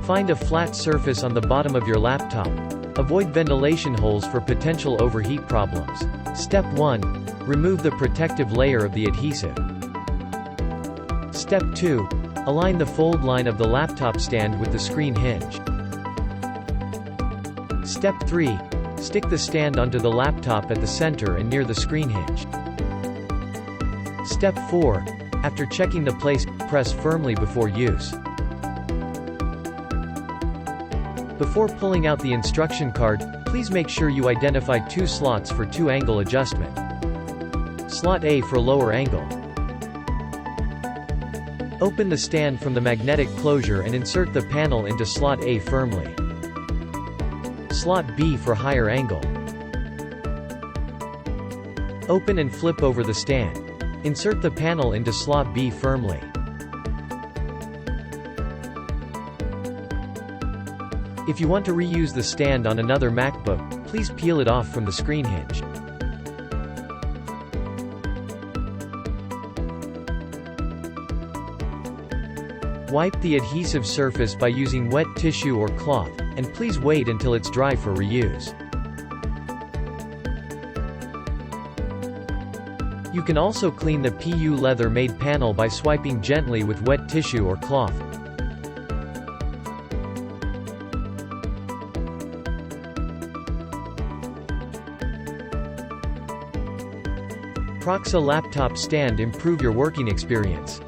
Find a flat surface on the bottom of your laptop. Avoid ventilation holes for potential overheat problems. Step 1. Remove the protective layer of the adhesive. Step 2. Align the fold line of the laptop stand with the screen hinge. Step 3. Stick the stand onto the laptop at the center and near the screen hinge. Step 4. After checking the place, press firmly before use. Before pulling out the instruction card, please make sure you identify 2 slots for 2-angle adjustment. Slot A for lower angle. Open the stand from the magnetic closure and insert the panel into slot A firmly. Slot B for higher angle. Open and flip over the stand. Insert the panel into slot B firmly. If you want to reuse the stand on another MacBook, please peel it off from the screen hinge. Wipe the adhesive surface by using wet tissue or cloth, and please wait until it's dry for reuse. You can also clean the PU leather-made panel by swiping gently with wet tissue or cloth. PROXA Laptop Stand. Improve your working experience.